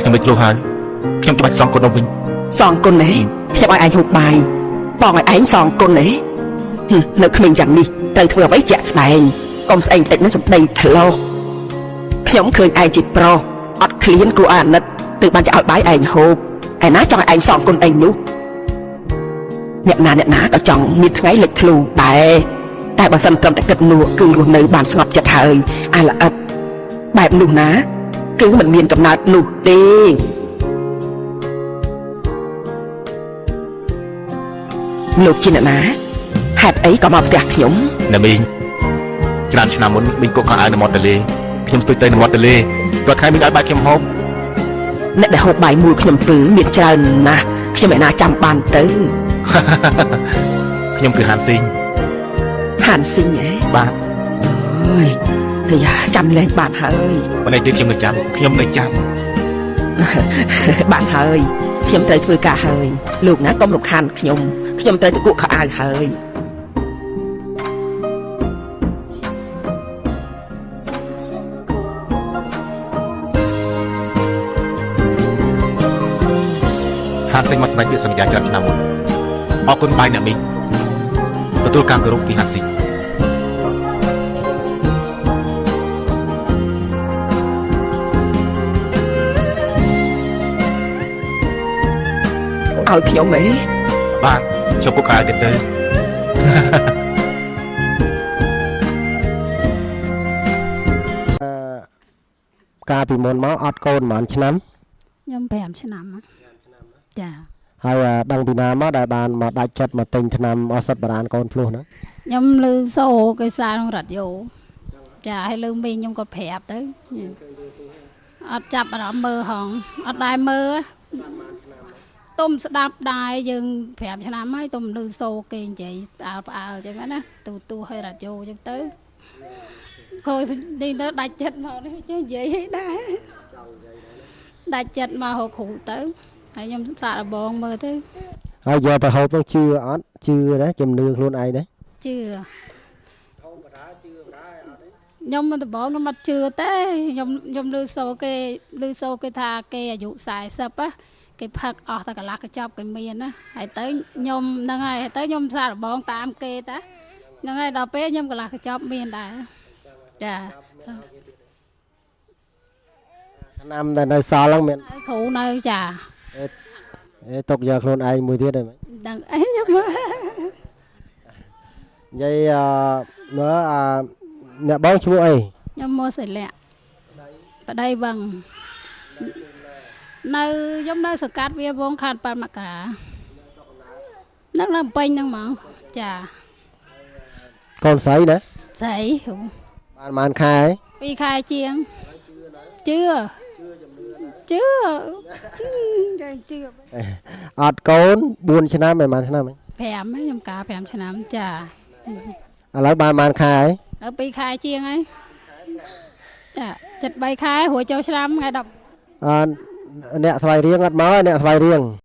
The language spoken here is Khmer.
ខ្ញុំមិនធ្លុះហើយខ្ញុំបាច់សងគុណôngវិញសងគុណទេខ្ញុំឲ្យឯងហូបបាយបងឲ្យឯងសងគុណទេនៅក្មេងយ៉ាងនេះត្រូវធ្វើអ្វីជាក់ស្ដែងកុំស្អែងតិចនឹងសម្ដីធ្លោខ្ញុំឃើញឯងជាប្រុសអត់ឃ្លានគួរអាណិតទើបបានจะឲ្យបាយឯងហូបឯណាចង់ឲ្យឯងសងគុណឯងនោះអ្នកណាក៏ចង់មានថ្ងៃលេចធ្លូដែរតែបើសិនត្រឹមតែគិតនួគឺរស់នៅបានស្ងប់ចិត្តហើយអាល្អិតបែបនោះណាគឺមិនមានកំណើតនោះទេលោកជាអ្នកណាហេតុអីក៏មកផ្ទះខ្ញុំណាមីងច្រើនឆ្នាំមុនមីងក៏ខោអាវនៅមាត់ទន្លេខ្ញុំស្ទុយទៅនៅមាត់ទន្លេព្រោះថ្ងៃមីងឲ្យបាយខ្ញុំហូបអ្នកដែលហូបបាយមូលខ្ញុំពើមានច្រើនណាស់ខ្ញុំមិនណាចាំបានទៅខ្ញុំគឺហានស៊ីងហ៎បាទអើយហើយចាំលែងបានហើយวันนี้ខ្ញុំនៅចាំបានហើយខ្ញុំត្រូវធ្វើការហើយលោកណាកុំរំខានខ្ញុំត្រូវទៅគក់ខោអាវហើយហានស៊ីងមកសម្រេចពាក្យសន្យាច្រើនឆ្នាំមុនអរគុណបាយអ្នកមីងទទួលការគោរពពីហានស៊ីងឲ្យខ្ញុំហ៎បាទជប់គុកខែទៀតទៅកាលពីមុនមកអត់កូនប្រហែលឆ្នាំខ្ញុំ5ឆ្នាំចាហើយដឹងពីណាមកដែលបានមកដាច់ចិត្តមកទិញថ្នាំឱសថបុរាណកូនភ្លោះហ្នឹងខ្ញុំឮសូគេផ្សាយក្នុងរ៉ាឌីយ៉ូចាហើយឮមីងខ្ញុំគាត់ប្រាប់ទៅអត់ចាប់អារម្មណ៍មើលហងអត់ដែរមើលទុំស្ដាប់ដែរយើង5ឆ្នាំហើយទុំឮសូគេនិយាយផ្អើលអញ្ចឹងណាទូឲ្យរ៉ាឌីយ៉ូអញ្ចឹងទៅខូចនេះទៅដាច់ចិត្តមកនេះចេះនិយាយដែរដាច់ចិត្តមកហៅគ្រូទៅហើយខ្ញុំសាកល្បងមើលទៅហើយយកទៅហូបទៅជឿអត់ជឿដែរជំនឿខ្លួនឯងដែរជឿខ្ញុំមិនដំបងខ្ញុំអត់ជឿទេខ្ញុំឮសូគេថាគេអាយុ40ណាគេផឹកអស់តែកន្លះកញ្ចប់គេមានណាហើយទៅខ្ញុំហ្នឹងហើយទៅខ្ញុំសាកល្បងតាមគេតាហ្នឹងហើយដល់ពេលខ្ញុំកន្លះកញ្ចប់មានដែរចាឆ្នាំដែលនៅសល់ហ្នឹងមានគ្រូនៅចាຕົកយកខ្លួនឯងមួយទៀតហ្នឹងដឹងអីខ្ញុំមើលនិយាយមើលអ្នកបងឈ្មោះអីខ្ញុំមកសិលៈប្តីវងនៅខ្ញុំនៅសង្កាត់វាវងខណ្ឌប៉ែនមករានៅពេញហ្នឹងហ្មងចាកូនស្រីណាស្រីបានខែ2ខែជាងជឿអត់កូន4ឆ្នាំប្រហែលឆ្នាំ5ខ្ញុំកា5ឆ្នាំចាឥឡូវបានខែហើយដល់2ខែជាងហើយចា73ខែរួចចូលឆ្នាំថ្ងៃ10អ្នកស្វាយរៀងអត់មកអ្នកស្វាយរៀង